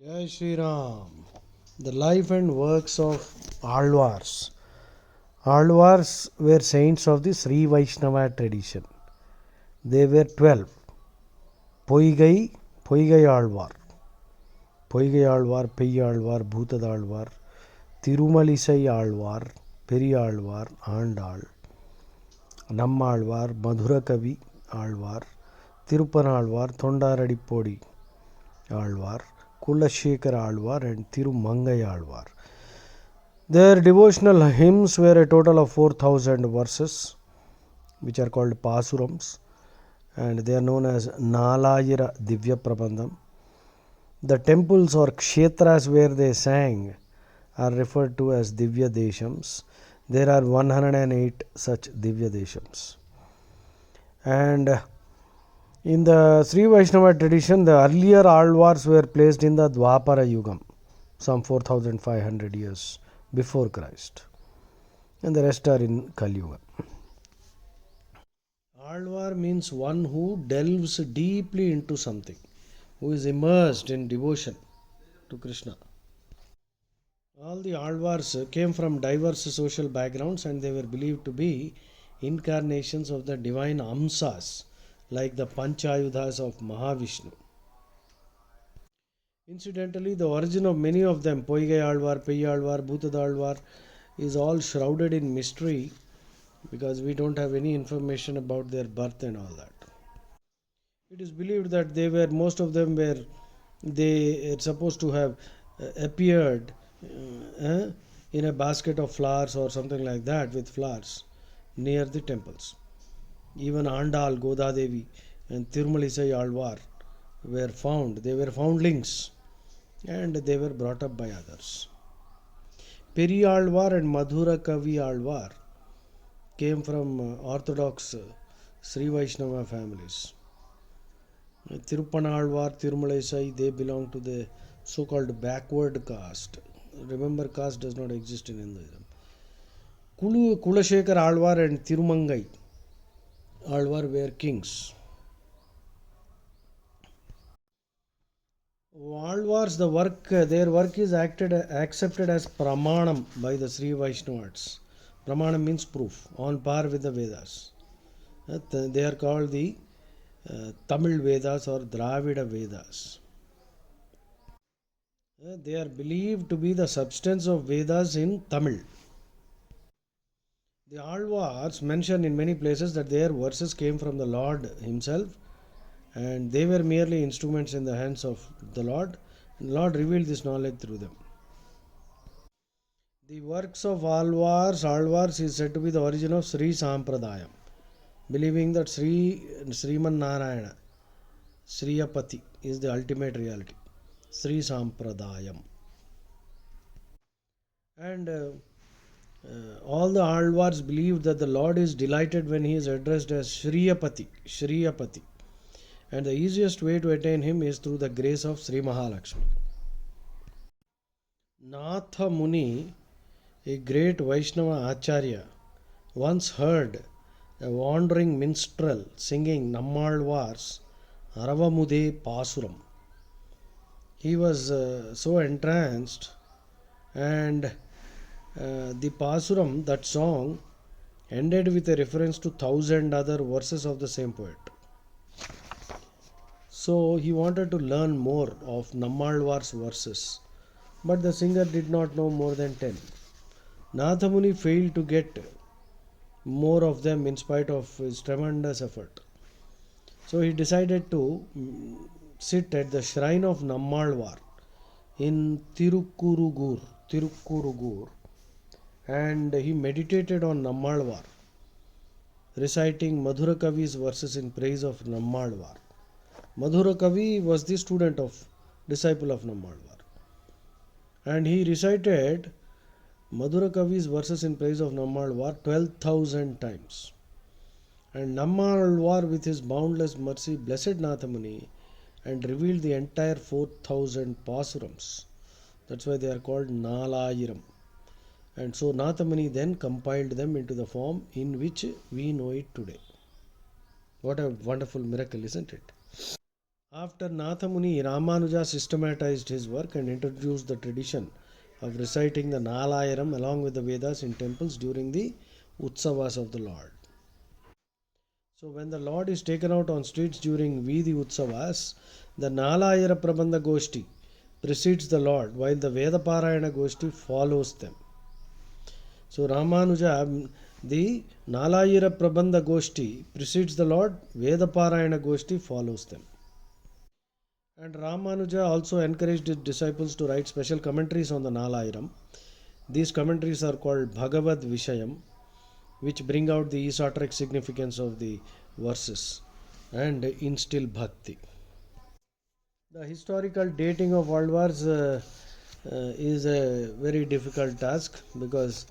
Jai Shri Ram. The life and works of Alwars. Alwars were saints of the Sri Vaishnava tradition. They were 12. Poigai, Poigai Alvar, Poigai Alvar, Peyyalvar, Bhutadalvar, Tirumalisai Alvar, Periyalvar, Andal, Nammalvar, Madhurakavi Alvar, Tirupanalvar, Thondaradipodi Alvar, Kulashekar Alvar, and Tirumangai Alvar. Their devotional hymns were a total of 4,000 verses, which are called Pasurams, and they are known as Nalayira Divya Prabandham. The temples or kshetras where they sang are referred to as Divya Deshams. There are 108 such Divya Deshams. And in the Sri Vaishnava tradition, the earlier Alwars were placed in the Dwapara Yugam, some 4,500 years before Christ, and the rest are in Kali Yuga. Alvar means one who delves deeply into something, who is immersed in devotion to Krishna. All the Alvars came from diverse social backgrounds and they were believed to be incarnations of the divine Amsas, like the Panchayudhas of Mahavishnu. Incidentally, the origin of many of them, Poigai Alvar, Peyyalvar, Bhutadalvar, is all shrouded in mystery because we don't have any information about their birth and all that. It is believed that most of them were, they are supposed to have appeared in a basket of flowers or something like that with flowers near the temples. Even Andal, Godadevi, and Tirumalisai Alvar were found. They were foundlings and they were brought up by others. Periyalvar and Madhura Kavi Alvar came from Orthodox Sri Vaishnava families. Tirupanalvar, Tirumalai, they belong to the so-called backward caste. Remember, caste does not exist in Hinduism. Kulashekar Alvar and Tirumangai Alvar were kings. Alvars, their work is accepted as pramanam by the Sri Vaishnavas. Pramanam means proof, on par with the Vedas. They are called the Tamil Vedas or Dravida Vedas. They are believed to be the substance of Vedas in Tamil. The Alvars mention in many places that their verses came from the Lord Himself and they were merely instruments in the hands of the Lord. The Lord revealed this knowledge through them. The works of Alvars is said to be the origin of Sri Sampradayam, believing that Sriman Narayana, Sriyapati, is the ultimate reality. Sri Sampradayam. And all the Alvars believe that the Lord is delighted when he is addressed as Shriyapati. And the easiest way to attain him is through the grace of Sri Mahalakshmi. Natha Muni, a great Vaishnava Acharya, once heard a wandering minstrel singing Nammalvar's Aravamude Pasuram. He was so entranced, and the Pasuram, that song, ended with a reference to 1,000 other verses of the same poet. So he wanted to learn more of Nammalvar's verses, but the singer did not know more than 10. Nathamuni failed to get more of them in spite of his tremendous effort. So he decided to sit at the shrine of Nammalvar in Tirukkurugur, and he meditated on Nammalvar, reciting Madhura Kavi's verses in praise of Nammalvar. Madhura Kavi was the disciple of Nammalvar, and he recited Madhura Kavi's verses in praise of Nammalvar 12,000 times. And Nammalvar, with his boundless mercy, blessed Nathamuni and revealed the entire 4,000 Pasurams. That's why they are called Nalayiram. And so Nathamuni then compiled them into the form in which we know it today. What a wonderful miracle, isn't it? After Nathamuni, Ramanuja systematized his work and introduced the tradition of reciting the Nalayaram along with the Vedas in temples during the Utsavas of the Lord. So, when the Lord is taken out on streets during Vidhi Utsavas, the Nalayara Prabandha Goshti precedes the Lord while the Veda Parayana Goshti follows them. So, Ramanuja, the Nalayara Prabandha Goshti precedes the Lord, Veda Parayana Goshti follows them. And Ramanuja also encouraged his disciples to write special commentaries on the Nalayaram. These commentaries are called Bhagavad Vishayam, which bring out the esoteric significance of the verses and instill bhakti. The historical dating of Alwars is a very difficult task because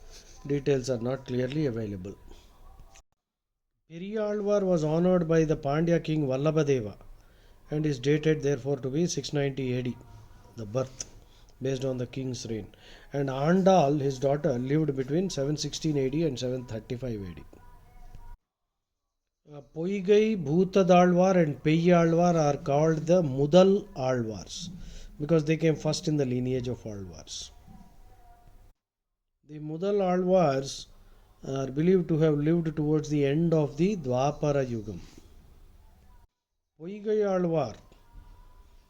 details are not clearly available. Periyalvar was honored by the Pandya king Vallabhadeva and is dated therefore to be 690 AD, the birth, based on the king's reign. And Andal, his daughter, lived between 716 AD and 735 AD. Poigai, Bhutadalwar and Peyyalwar are called the Mudal Alwars because they came first in the lineage of Alwars. The Mudal Alwars are believed to have lived towards the end of the Dwapara Yugam. Poigai Alwar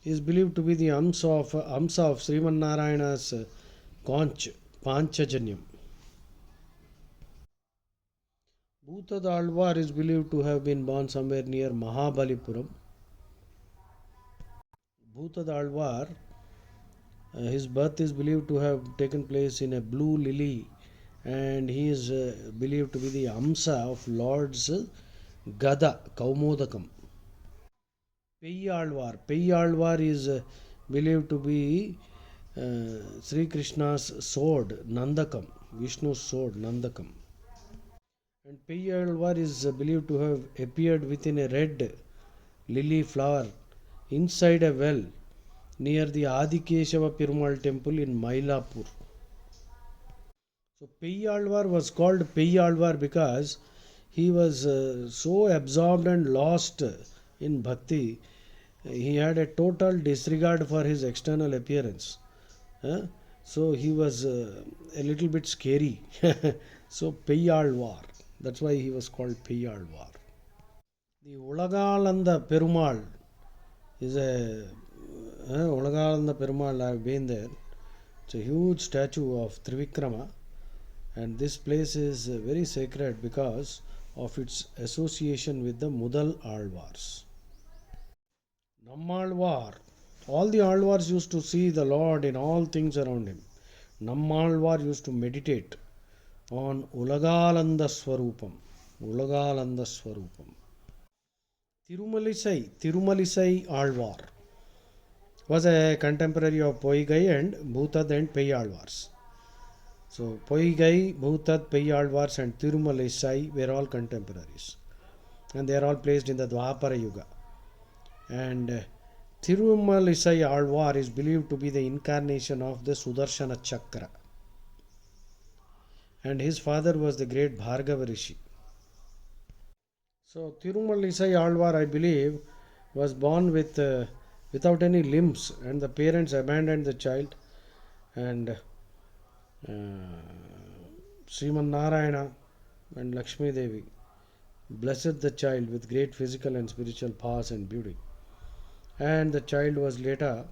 is believed to be the Amsa of Srimanarayana's Conch, Panchajanyam. Bhutadalwar is believed to have been born somewhere near Mahabalipuram. Bhutadalwar, his birth is believed to have taken place in a blue lily, and he is believed to be the Amsa of Lord's Gada, Kaumodakam. Peyyalwar is believed to be Sri Krishna's sword, Nandakam, Vishnu's sword, Nandakam. And Peyyalwar is believed to have appeared within a red lily flower inside a well near the Adikeshava Perumal temple in Mylapore. So Peyyalwar was called Peyyalwar because he was so absorbed and lost in bhakti. He had a total disregard for his external appearance. So he was a little bit scary. So Peyyalwar. That's why he was called Peyyalwar. The Ulagalanda Perumal is a Ulagalanda Perumal. I have been there. It's a huge statue of Trivikrama, and this place is very sacred because of its association with the Mudal Alwars. Nammalwar. All the Alwars used to see the Lord in all things around him. Nammalwar used to meditate on Ulagalanda Swarupam. Ulagalanda Swarupam. Tirumalisai Alvar was a contemporary of Poigai and Bhutad and Peyyalwars. So Poigai, Bhutad, Peyyalwars and Tirumalisai were all contemporaries, and they are all placed in the Dwapara Yuga. And Tirumalisai Alvar is believed to be the incarnation of the Sudarshana Chakra, and his father was the great Bhargava Rishi. So Tirumalisai Alvar, I believe, was born without any limbs, and the parents abandoned the child, and Sriman Narayana and Lakshmi Devi blessed the child with great physical and spiritual powers and beauty. And the child was later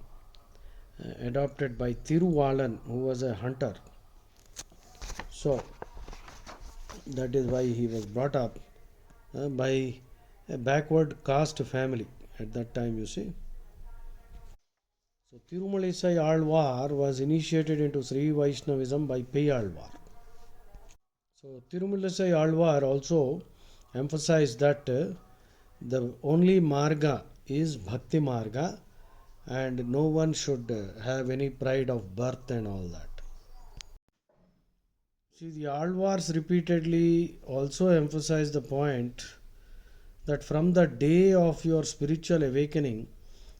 adopted by Thiruvalan, who was a hunter. So that is why he was brought up by a backward caste family at that time, you see. So Tirumalisai Alvar was initiated into Sri Vaishnavism by Peyyalwar. So Tirumalisai Alvar also emphasized that the only marga is Bhakti Marga, and no one should have any pride of birth and all that. See, the Alvars repeatedly also emphasize the point that from the day of your spiritual awakening,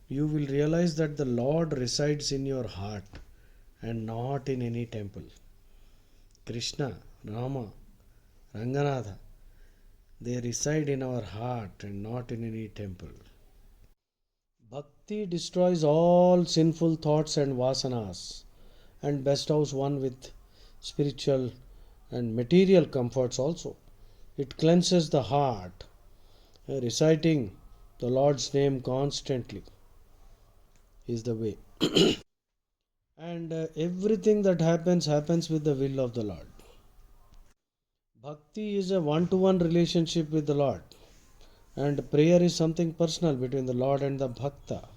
you will realize that the Lord resides in your heart and not in any temple. Krishna, Rama, Ranganatha, they reside in our heart and not in any temple. Bhakti destroys all sinful thoughts and vasanas and bestows one with spiritual and material comforts also. It cleanses the heart. Reciting the Lord's name constantly is the way. And everything that happens with the will of the Lord. Bhakti is a one to one relationship with the Lord, and prayer is something personal between the Lord and the Bhakta.